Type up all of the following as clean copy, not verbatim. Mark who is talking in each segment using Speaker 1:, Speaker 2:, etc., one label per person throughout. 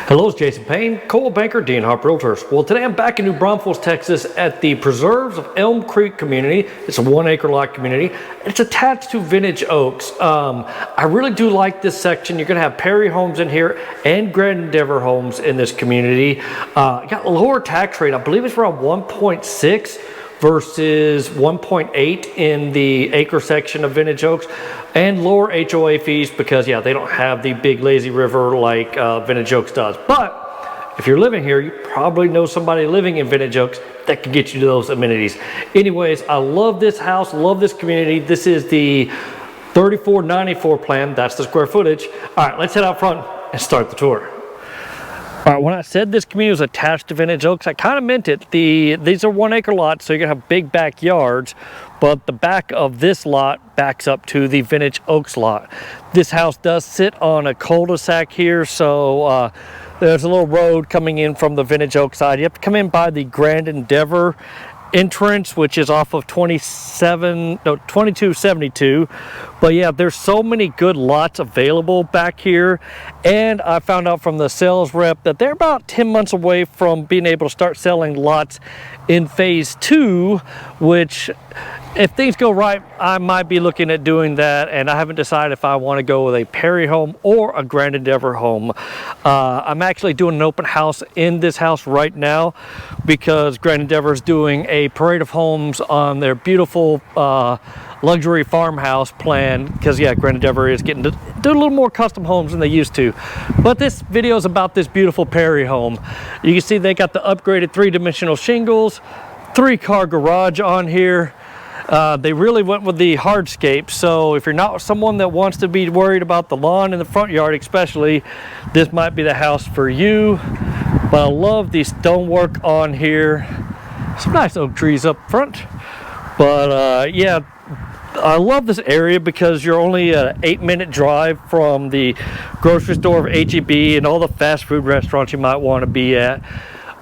Speaker 1: Hello, it's Jason Payne, Coldwell Banker, D & Harp Realtors. Well, today I'm back in New Braunfels, Texas at the Preserves of Elm Creek community. It's a 1 acre lot community. It's attached to Vintage Oaks. I really do like this section. You're going to have Perry homes in here and Grand Endeavor homes in this community. Got a lower tax rate. I believe it's around 1.6 versus 1.8 in the acre section of Vintage Oaks, and lower HOA fees because, yeah, they don't have the big lazy river like Vintage Oaks does. But if you're living here, you probably know somebody living in Vintage Oaks that can get you to those amenities. Anyways, I love this house, love this community. This is the 3494 plan. That's the square footage. All right, let's head out front and start the tour. All right, when I said this community was attached to Vintage Oaks, I kind of meant it. These are 1 acre lots, so you're gonna have big backyards, but the back of this lot backs up to the Vintage Oaks lot. This house does sit on a cul-de-sac here, so there's a little road coming in from the Vintage Oaks side. You have to come in by the Grand Endeavor entrance, which is off of 2272. But yeah, there's so many good lots available back here, and I found out from the sales rep that they're about 10 months away from being able to start selling lots in phase 2, which, if things go right, I might be looking at doing that, and I haven't decided if I want to go with a Perry home or a Grand Endeavor home. I'm actually doing an open house in this house right now because Grand Endeavor is doing a parade of homes on their beautiful luxury farmhouse plan, because yeah, Grand Endeavor is getting to do a little more custom homes than they used to. But this video is about this beautiful Perry home. You can see they got the upgraded 3-dimensional shingles, 3-car garage on here. They really went with the hardscape, so if you're not someone that wants to be worried about the lawn in the front yard especially, this might be the house for you. But I love the stonework on here. Some nice oak trees up front. But yeah, I love this area because you're only an 8-minute drive from the grocery store of HEB and all the fast food restaurants you might want to be at.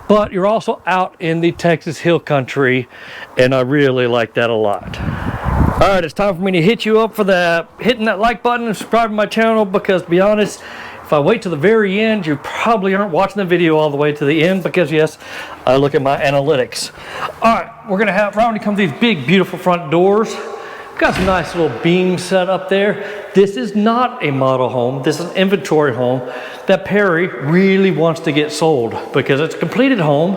Speaker 1: But you're also out in the Texas Hill Country, and I really like that a lot. All right, it's time for me to hit you up for hitting that like button and subscribing to my channel, because to be honest, if I wait till the very end, you probably aren't watching the video all the way to the end, because yes, I look at my analytics. All right, we're gonna have around to come these big, beautiful front doors. Got some nice little beams set up there. This is not a model home. This is an inventory home that Perry really wants to get sold because it's a completed home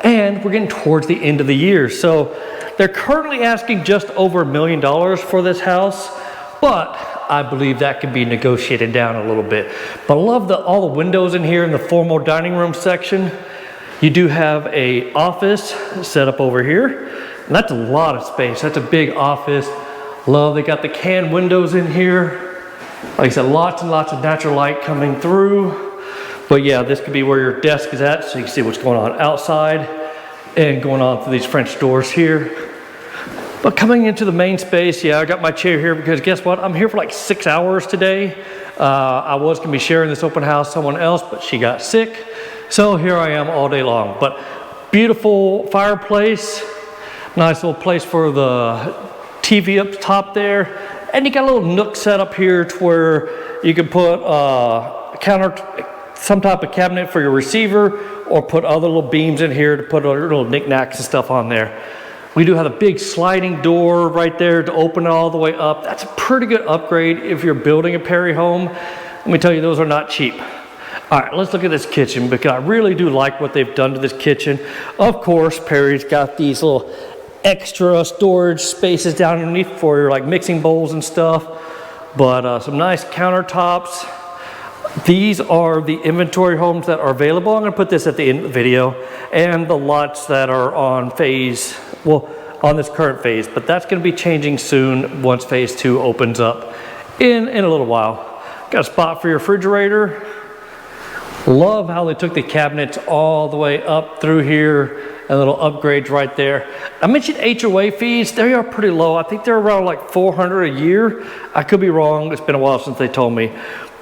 Speaker 1: and we're getting towards the end of the year. So they're currently asking just over $1 million for this house, but I believe that can be negotiated down a little bit. But I love all the windows in here in the formal dining room section. You do have a office set up over here. And that's a lot of space. That's a big office. Love, they got the can windows in here. Like I said, lots and lots of natural light coming through. But yeah, this could be where your desk is at, so you can see what's going on outside and going on through these French doors here. But coming into the main space, yeah, I got my chair here because guess what? I'm here for like 6 hours today. I was gonna be sharing this open house with someone else, but she got sick. So here I am all day long. But beautiful fireplace. Nice little place for the TV up top there. And you got a little nook set up here to where you can put some type of cabinet for your receiver, or put other little beams in here to put little knickknacks and stuff on there. We do have a big sliding door right there to open it all the way up. That's a pretty good upgrade if you're building a Perry home. Let me tell you, those are not cheap. All right, let's look at this kitchen because I really do like what they've done to this kitchen. Of course, Perry's got these little extra storage spaces down underneath for your like mixing bowls and stuff, but some nice countertops. These are the inventory homes that are available. I'm going to put this at the end of the video, and the lots that are on phase, well, on this current phase, but that's going to be changing soon once phase 2 opens up in a little while. Got a spot for your refrigerator. Love how they took the cabinets all the way up through here. And little upgrades right there. I mentioned HOA fees. They are pretty low. I think they're around like $400 a year. I could be wrong. It's been a while since they told me.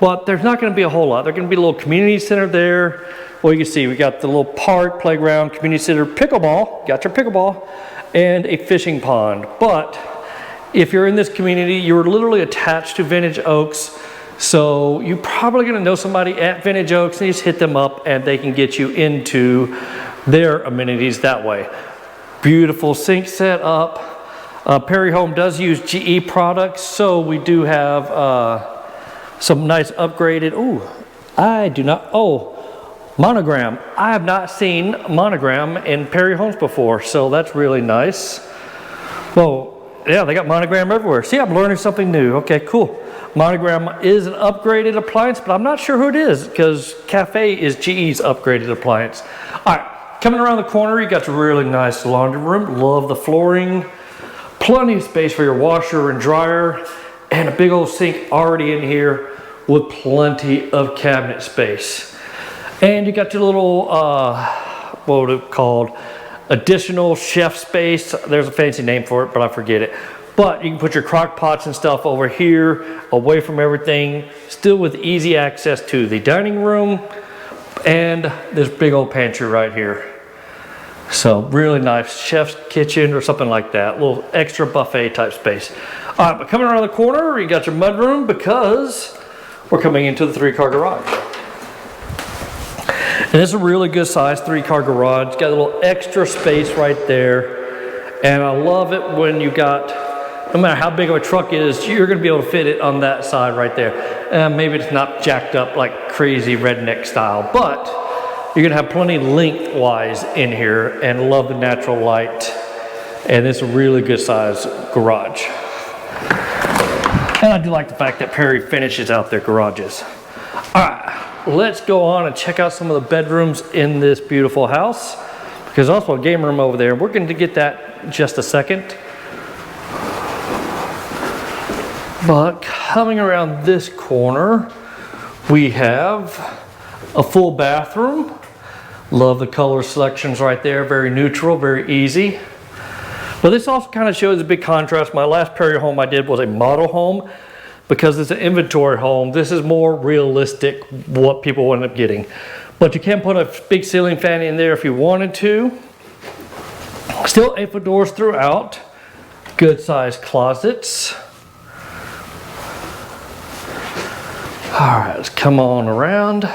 Speaker 1: But there's not going to be a whole lot. There's going to be a little community center there. Well, you can see we got the little park, playground, community center, pickleball. Got your pickleball. And a fishing pond. But if you're in this community, you're literally attached to Vintage Oaks. So you're probably gonna know somebody at Vintage Oaks, and you just hit them up and they can get you into their amenities that way. Beautiful sink set up. Perry Home does use GE products, so we do have some nice upgraded, Monogram. I have not seen Monogram in Perry Homes before, so that's really nice. Well, yeah, they got Monogram everywhere. See, I'm learning something new. Okay, cool. Monogram is an upgraded appliance, but I'm not sure who it is because Cafe is GE's upgraded appliance. All right, coming around the corner, you got your really nice laundry room. Love the flooring. Plenty of space for your washer and dryer, and a big old sink already in here with plenty of cabinet space. And you got your little, what are it called? Additional chef space. There's a fancy name for it, but I forget it. But you can put your crock pots and stuff over here, away from everything, still with easy access to the dining room and this big old pantry right here. So really nice chef's kitchen or something like that. A little extra buffet type space. All right, but coming around the corner, you got your mudroom because we're coming into the 3-car garage. And it's a really good size 3-car garage. Got a little extra space right there. And I love it when you got, no matter how big of a truck is, you're gonna be able to fit it on that side right there. Maybe it's not jacked up like crazy redneck style, but you're gonna have plenty lengthwise in here, and love the natural light. And it's a really good size garage. And I do like the fact that Perry finishes out their garages. All right, let's go on and check out some of the bedrooms in this beautiful house, because there's also a game room over there. We're going to get that in just a second. But coming around this corner, we have a full bathroom. Love the color selections right there, very neutral, very easy. But this also kind of shows a big contrast. My last Perry home I did was a model home. Because it's an inventory home, this is more realistic what people end up getting. But you can put a big ceiling fan in there if you wanted to. Still 8-foot doors throughout. Good sized closets. All right, let's come on around.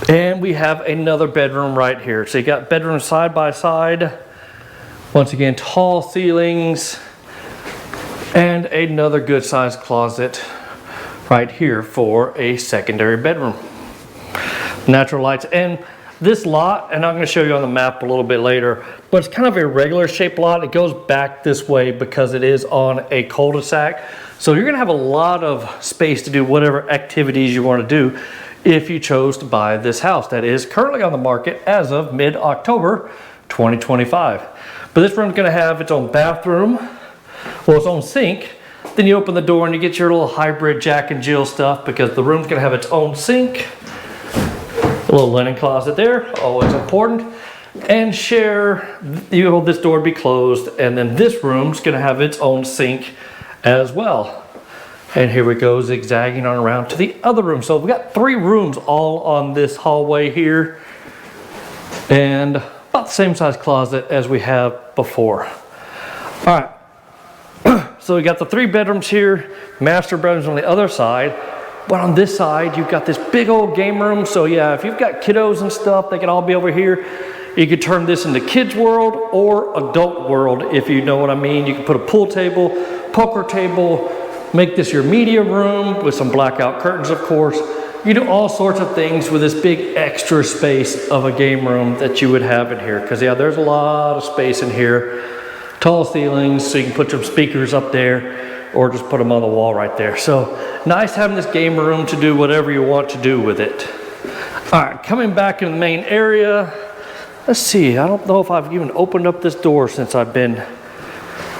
Speaker 1: And we have another bedroom right here. So you got bedrooms side by side. Once again, tall ceilings. And another good sized closet right here for a secondary bedroom. Natural lights. And this lot, and I'm going to show you on the map a little bit later, but it's kind of a regular shaped lot. It goes back this way because it is on a cul-de-sac. So you're going to have a lot of space to do whatever activities you want to do if you chose to buy this house that is currently on the market as of mid-October 2025. But this room's going to have its own bathroom, well, its own sink. Then you open the door and you get your little hybrid Jack and Jill stuff because the room's going to have its own sink. A little linen closet there, always important. And share, you know, this door would be closed, and then this room's going to have its own sink as well. And here we go, zigzagging on around to the other room. So we got 3 rooms all on this hallway here, and about the same size closet as we have before. All right. So we got the 3 bedrooms here, master bedrooms on the other side, but on this side you've got this big old game room. So yeah, if you've got kiddos and stuff, they can all be over here. You could turn this into kids world or adult world, if you know what I mean. You can put a pool table, poker table, make this your media room with some blackout curtains, of course. You do all sorts of things with this big extra space of a game room that you would have in here. Because yeah, there's a lot of space in here. Tall ceilings, so you can put some speakers up there or just put them on the wall right there. So nice having this game room to do whatever you want to do with it. All right, coming back in the main area. Let's see, I don't know if I've even opened up this door since I've been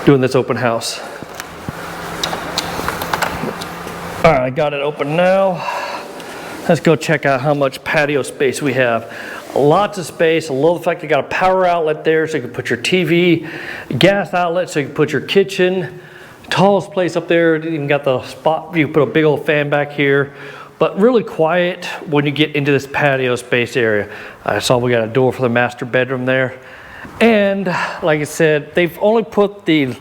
Speaker 1: doing this open house. All right, I got it open now. Let's go check out how much patio space we have. Lots of space. I love the fact you got a power outlet there so you can put your TV, gas outlet so you can put your kitchen. Tallest place up there, you even got the spot, you can put a big old fan back here. But really quiet when you get into this patio space area. I saw we got a door for the master bedroom there. And like I said, they've only put the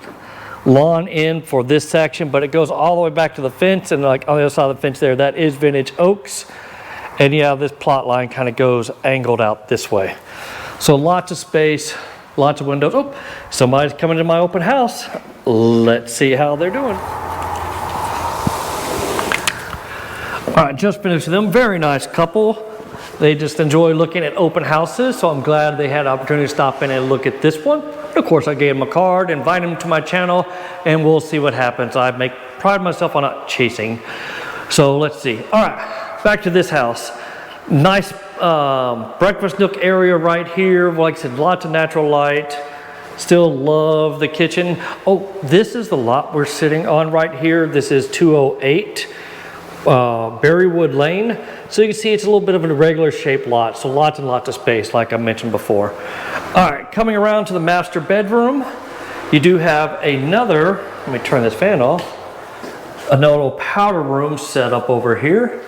Speaker 1: lawn in for this section, but it goes all the way back to the fence, and like on the other side of the fence there, that is vintage oaks. And yeah, this plot line kind of goes angled out this way. So lots of space, lots of windows. Oh, somebody's coming to my open house. Let's see how they're doing. All right, just finished with them. Very nice couple. They just enjoy looking at open houses, so I'm glad they had the opportunity to stop in and look at this one. Of course, I gave them a card, invite them to my channel, and we'll see what happens. I pride myself on not chasing. So let's see. All right, back to this house. Nice breakfast nook area right here. Like I said, lots of natural light. Still love the kitchen. Oh, this is the lot we're sitting on right here. This is 208 Berrywood Lane. So you can see it's a little bit of an irregular shaped lot. So lots and lots of space, like I mentioned before. All right, coming around to the master bedroom, you do have another, let me turn this fan off, another little powder room set up over here.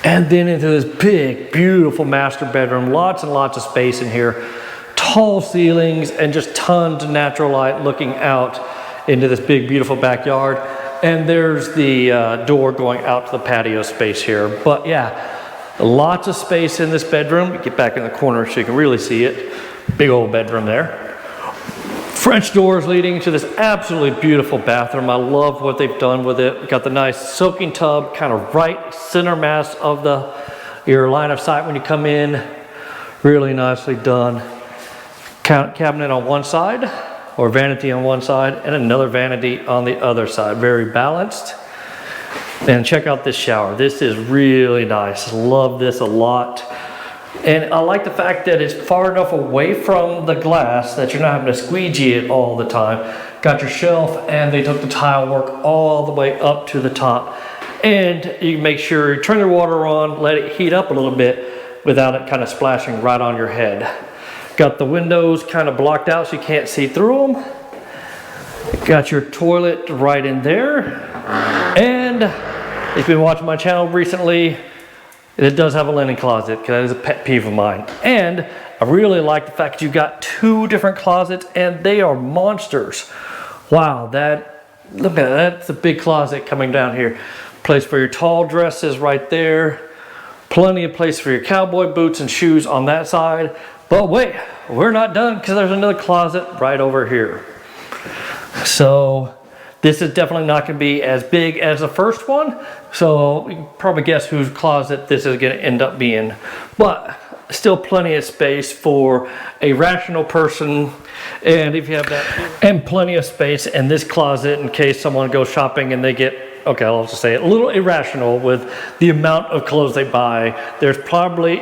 Speaker 1: And then into this big, beautiful master bedroom. Lots and lots of space in here. Tall ceilings and just tons of natural light looking out into this big, beautiful backyard. And there's the door going out to the patio space here. But yeah, lots of space in this bedroom. Get back in the corner so you can really see it. Big old bedroom there. French doors leading to this absolutely beautiful bathroom. I love what they've done with it. Got the nice soaking tub kind of right center mass of your line of sight when you come in. Really nicely done. Cabinet on one side, or vanity on one side, and another vanity on the other side. Very balanced. And check out this shower. This is really nice. Love this a lot. And I like the fact that it's far enough away from the glass that you're not having to squeegee it all the time. Got your shelf, and they took the tile work all the way up to the top. And you make sure you turn your water on, let it heat up a little bit without it kind of splashing right on your head. Got the windows kind of blocked out so you can't see through them. Got your toilet right in there. And if you've been watching my channel recently, it does have a linen closet, because that is a pet peeve of mine. And I really like the fact that you've got two different closets, and they are monsters. Wow, look at that. That's a big closet coming down here. Place for your tall dresses right there. Plenty of place for your cowboy boots and shoes on that side. But wait, we're not done, because there's another closet right over here. So this is definitely not going to be as big as the first one. So you can probably guess whose closet this is going to end up being. But still plenty of space for a rational person. And if you have that, and plenty of space in this closet in case someone goes shopping and they get, okay, I'll just say it, a little irrational with the amount of clothes they buy. There's probably,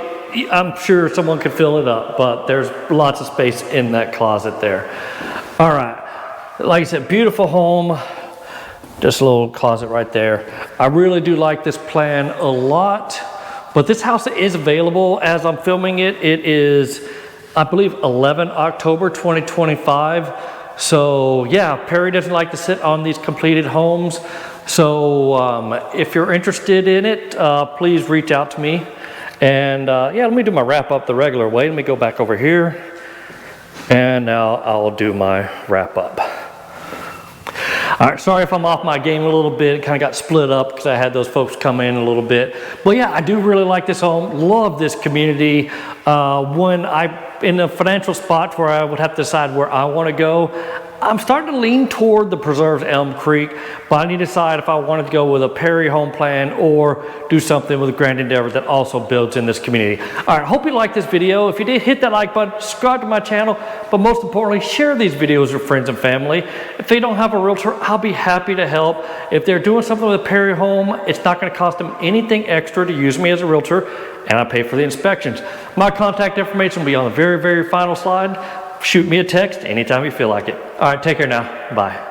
Speaker 1: I'm sure someone could fill it up, but there's lots of space in that closet there. All right, like I said, beautiful home. Just a little closet right there. I really do like this plan a lot, but this house is available as I'm filming it. It is, I believe, 11 October 2025. So yeah, Perry doesn't like to sit on these completed homes. So if you're interested in it, please reach out to me. And yeah, let me do my wrap up the regular way. Let me go back over here, and now I'll do my wrap up. All right, sorry if I'm off my game a little bit. It kind of got split up because I had those folks come in a little bit. But yeah, I do really like this home. Love this community. When I'm in a financial spot where I would have to decide where I want to go, I'm starting to lean toward the preserved Elm Creek, but I need to decide if I wanted to go with a Perry home plan or do something with Grand Endeavor that also builds in this community. All right, hope you liked this video. If you did, hit that like button, subscribe to my channel, but most importantly, share these videos with friends and family. If they don't have a realtor, I'll be happy to help. If they're doing something with a Perry home, it's not going to cost them anything extra to use me as a realtor, and I pay for the inspections. My contact information will be on the very, very final slide. Shoot me a text anytime you feel like it. All right, take care now. Bye.